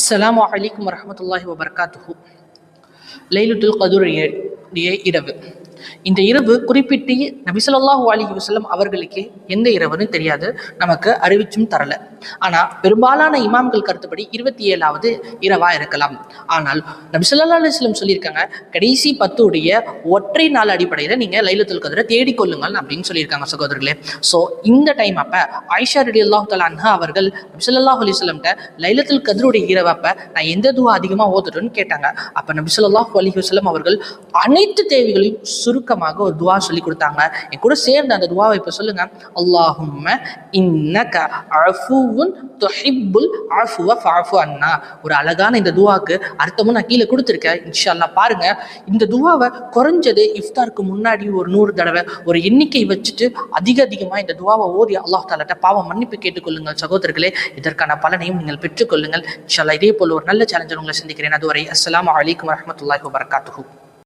அஸ்ஸலாமு அலைக்கும் வரஹ்மத்துல்லாஹி வபரகாத்துஹு. லைலத்துல் கத்ருடைய இரவு. இந்த இரவு குறிப்பிட்டு நபி ஸல்லல்லாஹு அலைஹி வஸல்லம் அவர்களுக்கு எந்த இரவுன்னு தெரியாது, நமக்கு அறிவிச்சும் தரல. ஆனா பெரும்பாலான இமாம்கள் கருத்துப்படி 27வது இரவா இருக்கலாம். ஆனால் நபி ஸல்லல்லாஹு அலைஹி வஸல்லம் சொல்லியிருக்காங்க, கடைசி 10 உடைய ஒற்றை நாள் அடிப்படையில் நீங்க லைலத்துல் கத்ரை தேடிக்கொள்ளுங்கள் அப்படின்னு சொல்லியிருக்காங்க சகோதரர்களே. ஸோ இந்த டைம் அப்ப ஆயிஷா ரலியல்லாஹு தஆலா அன்ஹா அவர்கள் நபி ஸல்லல்லாஹு அலைஹி வஸல்லம்ட்ட லைலத்துல் கத்ருடைய இரவு அப்ப நான் எந்த துவா அதிகமா ஓதுறேன்னு கேட்டாங்க. அப்ப நபி ஸல்லல்லாஹு அலைஹி வஸல்லம் அவர்கள் அனைத்து தேவைகளையும் சுருக்கமாக ஒரு துவா சொல்லி கொடுத்தாங்க. என் கூட சேர்ந்து அந்த துவாவை இப்ப சொல்லுங்க. அல்லாஹும்ம இன்னக அஃபுவுன் துஹிப்புல் அஃப்வ ஃபஅஃபு அன்னா. ஒரு அழகான இந்த துவாக்கு அர்த்தமும் நான் கீழே கொடுத்துருக்கேன். இன்ஷா அல்லாஹ் பாருங்க. இந்த துவாவை குறைஞ்சது இஃப்தாருக்கு முன்னாடி ஒரு 100 தடவை ஒரு எண்ணிக்கை வச்சுட்டு அதிகமா இந்த துவாவை ஓதி அல்லாஹ் தஆலாட்ட பாவம் மன்னிப்பு கேட்டுக்கொள்ளுங்கள் சகோதரர்களே. இதற்கான பலனையும் நீங்கள் பெற்றுக்கொள்ளுங்கள் இன்ஷா அல்லாஹ். இதே போல ஒரு நல்ல சேலஞ்சர் உங்களை சந்திக்கிறேன். அதுவரை அஸ்ஸலாமு அலைக்கும் வரஹ்மத்துல்லாஹி வபரகாத்துஹு.